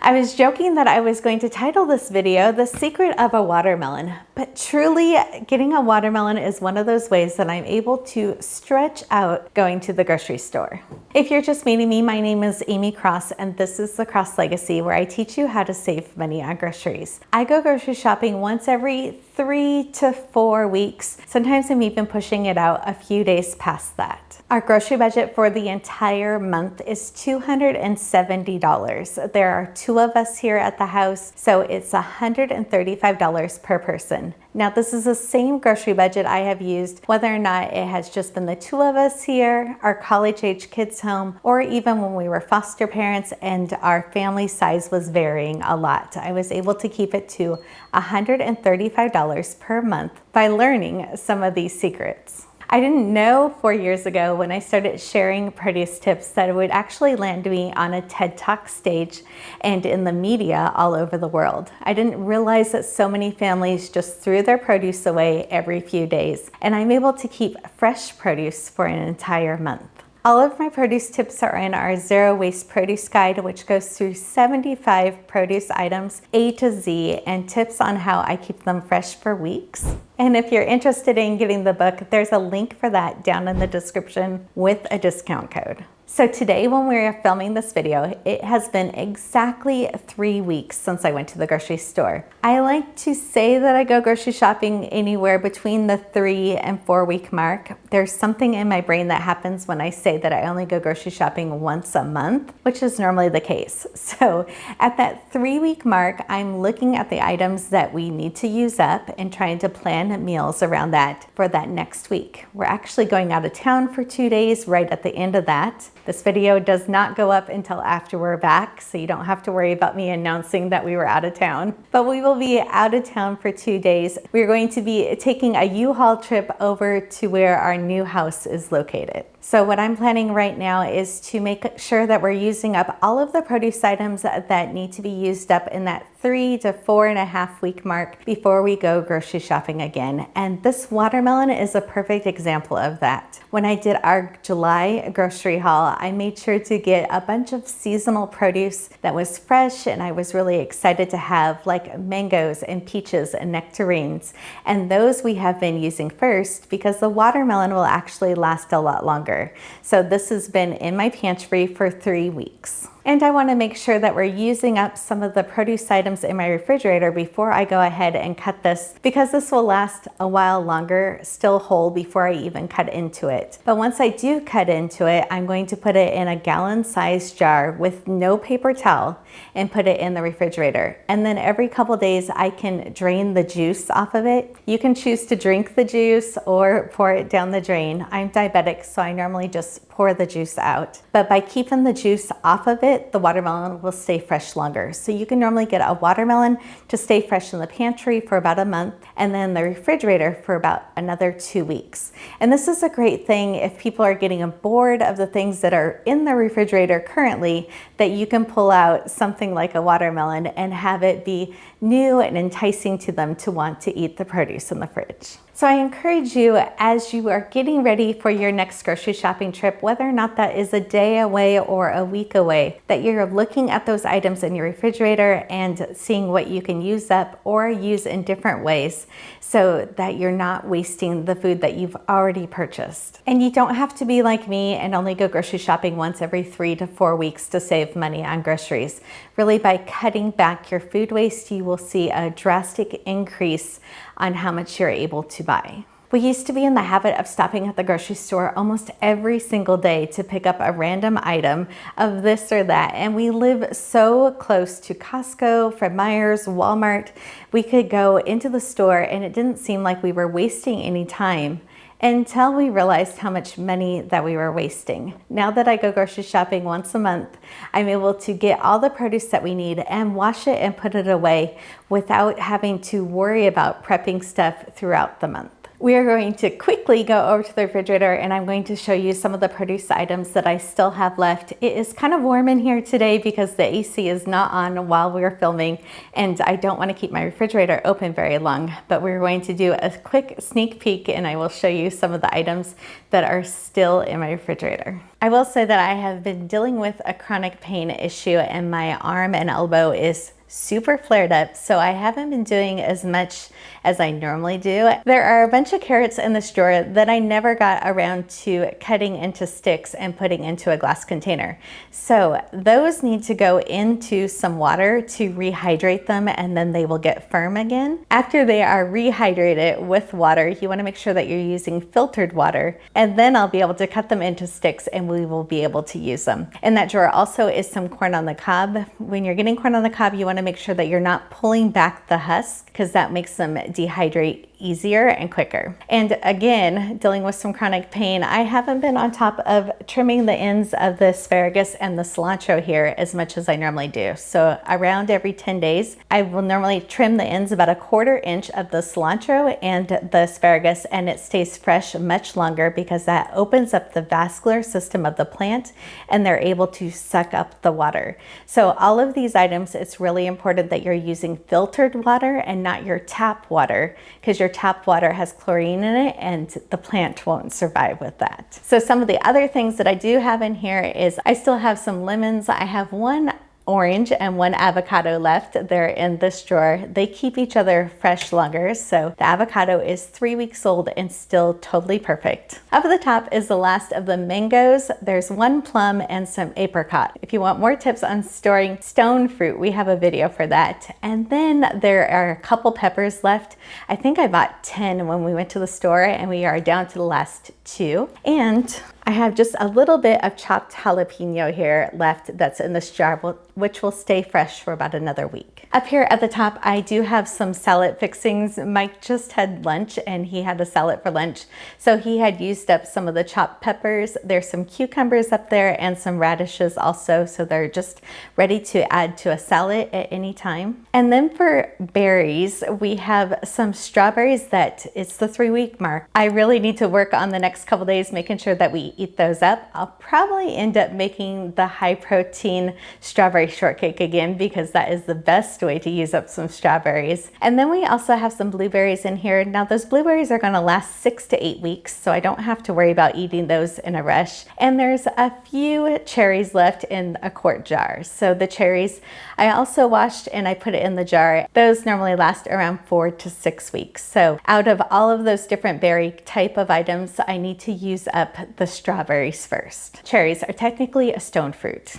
I was joking that I was going to title this video, The Secret of a Watermelon, but truly getting a watermelon is one of those ways that I'm able to stretch out going to the grocery store. If you're just meeting me, my name is Amy Cross and this is the Cross Legacy, where I teach you how to save money on groceries. I go grocery shopping once every 3 to 4 weeks. Sometimes I'm even pushing it out a few days past that. Our grocery budget for the entire month is $270. There are 2 of us here at the house, so it's $135 per person. Now, this is the same grocery budget I have used whether or not it has just been the 2 of us here, our college-age kids home, or even when we were foster parents and our family size was varying a lot. I was able to keep it to $135 per month by learning some of these secrets. I didn't know 4 years ago when I started sharing produce tips that it would actually land me on a TED Talk stage and in the media all over the world. I didn't realize that so many families just threw their produce away every few days, and I'm able to keep fresh produce for an entire month. All of my produce tips are in our Zero Waste Produce Guide, which goes through 75 produce items, A to Z, and tips on how I keep them fresh for weeks. And if you're interested in getting the book, there's a link for that down in the description with a discount code. So today when we're filming this video, it has been exactly 3 weeks since I went to the grocery store. I like to say that I go grocery shopping anywhere between the 3 and 4 week mark. There's something in my brain that happens when I say that I only go grocery shopping once a month, which is normally the case. So at that 3 week mark, I'm looking at the items that we need to use up and trying to plan meals around that for that next week. We're actually going out of town for 2 days right at the end of that. This video does not go up until after we're back, so you don't have to worry about me announcing that we were out of town. But we will be out of town for 2 days. We're going to be taking a U-Haul trip over to where our new house is located. So what I'm planning right now is to make sure that we're using up all of the produce items that need to be used up in that 3 to 4.5 week mark before we go grocery shopping again. And this watermelon is a perfect example of that. When I did our July grocery haul, I made sure to get a bunch of seasonal produce that was fresh, and I was really excited to have, like mangoes and peaches and nectarines. And those we have been using first because the watermelon will actually last a lot longer. So this has been in my pantry for 3 weeks. And I want to make sure that we're using up some of the produce items in my refrigerator before I go ahead and cut this, because this will last a while longer, still whole, before I even cut into it. But once I do cut into it, I'm going to put it in a gallon-sized jar with no paper towel and put it in the refrigerator. And then every couple days I can drain the juice off of it. You can choose to drink the juice or pour it down the drain. I'm diabetic, so I normally just pour the juice out. But by keeping the juice off of it, the watermelon will stay fresh longer. So you can normally get a watermelon to stay fresh in the pantry for about a month, and then the refrigerator for about another 2 weeks. And this is a great thing if people are getting bored of the things that are in the refrigerator currently, that you can pull out something like a watermelon and have it be new and enticing to them to want to eat the produce in the fridge. So I encourage you, as you are getting ready for your next grocery shopping trip, whether or not that is a day away or a week away, that you're looking at those items in your refrigerator and seeing what you can use up or use in different ways, so that you're not wasting the food that you've already purchased. And you don't have to be like me and only go grocery shopping once every 3 to 4 weeks to save money on groceries. Really, by cutting back your food waste, you will see a drastic increase on how much you're able to buy. We used to be in the habit of stopping at the grocery store almost every single day to pick up a random item of this or that. And we live so close to Costco, Fred Meyer's, Walmart. We could go into the store and it didn't seem like we were wasting any time, until we realized how much money that we were wasting. Now that I go grocery shopping once a month, I'm able to get all the produce that we need and wash it and put it away without having to worry about prepping stuff throughout the month. We are going to quickly go over to the refrigerator and I'm going to show you some of the produce items that I still have left. It is kind of warm in here today because the AC is not on while we're filming and I don't want to keep my refrigerator open very long, but we're going to do a quick sneak peek and I will show you some of the items that are still in my refrigerator. I will say that I have been dealing with a chronic pain issue and my arm and elbow is super flared up, so I haven't been doing as much as I normally do. There are a bunch of carrots in this drawer that I never got around to cutting into sticks and putting into a glass container. So those need to go into some water to rehydrate them and then they will get firm again. After they are rehydrated with water, you want to make sure that you're using filtered water and then I'll be able to cut them into sticks and we will be able to use them. In that drawer also is some corn on the cob. When you're getting corn on the cob, you want to make sure that you're not pulling back the husk because that makes them dehydrate easier and quicker. And again, dealing with some chronic pain, I haven't been on top of trimming the ends of the asparagus and the cilantro here as much as I normally do. So around every 10 days, I will normally trim the ends about 1/4 inch of the cilantro and the asparagus, and it stays fresh much longer because that opens up the vascular system of the plant and they're able to suck up the water. So all of these items, it's really important that you're using filtered water and not your tap water because your tap water has chlorine in it and the plant won't survive with that. So some of the other things that I do have in here is I still have some lemons. I have one orange and one avocado left. They're in this drawer. They keep each other fresh longer. So the avocado is 3 weeks old and still totally perfect. Up at the top is the last of the mangoes. There's one plum and some apricot. If you want more tips on storing stone fruit, we have a video for that. And then there are a couple peppers left. I think I bought 10 when we went to the store and we are down to the last 2. And I have just a little bit of chopped jalapeno here left that's in this jar, which will stay fresh for about another week. Up here at the top, I do have some salad fixings. Mike just had lunch and he had a salad for lunch. So he had used up some of the chopped peppers. There's some cucumbers up there and some radishes also. So they're just ready to add to a salad at any time. And then for berries, we have some strawberries that it's the 3-week mark. I really need to work on the next couple days, making sure that we eat those up. I'll probably end up making the high protein strawberry shortcake again because that is the best way to use up some strawberries. And then we also have some blueberries in here. Now those blueberries are going to last 6 to 8 weeks, so I don't have to worry about eating those in a rush. And there's a few cherries left in a quart jar. So the cherries I also washed and I put it in the jar. Those normally last around 4 to 6 weeks. So out of all of those different berry type of items, I need to use up the strawberries first. Cherries are technically a stone fruit.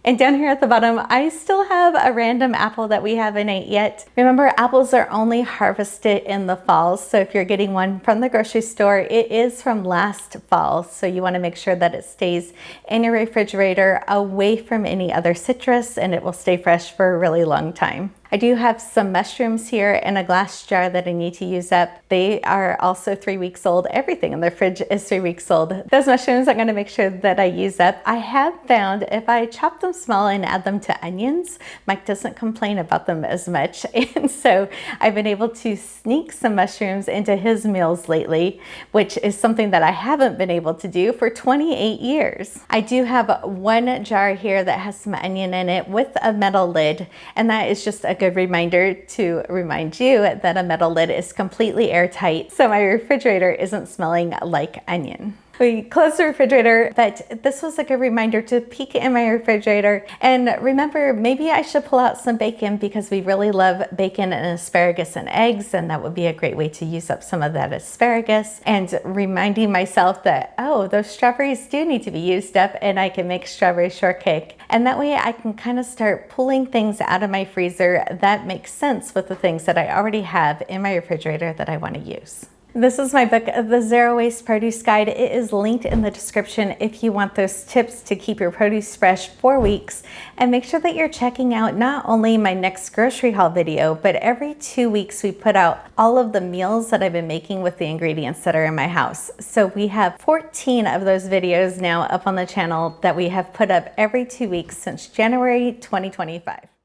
And down here at the bottom, I still have a random apple that we haven't ate yet. Remember, apples are only harvested in the fall. So if you're getting one from the grocery store, it is from last fall. So you want to make sure that it stays in your refrigerator away from any other citrus and it will stay fresh for a really long time. I do have some mushrooms here in a glass jar that I need to use up. They are also 3 weeks old. Everything in the fridge is 3 weeks old. Those mushrooms I'm going to make sure that I use up. I have found if I chop them small and add them to onions, Mike doesn't complain about them as much. And so I've been able to sneak some mushrooms into his meals lately, which is something that I haven't been able to do for 28 years. I do have one jar here that has some onion in it with a metal lid, and that is just a good reminder to remind you that a metal lid is completely airtight so my refrigerator isn't smelling like onion. We closed the refrigerator, but this was a good reminder to peek in my refrigerator and remember maybe I should pull out some bacon because we really love bacon and asparagus and eggs, and that would be a great way to use up some of that asparagus. And reminding myself that, oh, those strawberries do need to be used up and I can make strawberry shortcake. And that way I can kind of start pulling things out of my freezer that makes sense with the things that I already have in my refrigerator that I want to use. This is my book, The Zero Waste Produce Guide. It is linked in the description if you want those tips to keep your produce fresh for weeks. And make sure that you're checking out not only my next grocery haul video, but every 2 weeks we put out all of the meals that I've been making with the ingredients that are in my house. So we have 14 of those videos now up on the channel that we have put up every 2 weeks since January 2025.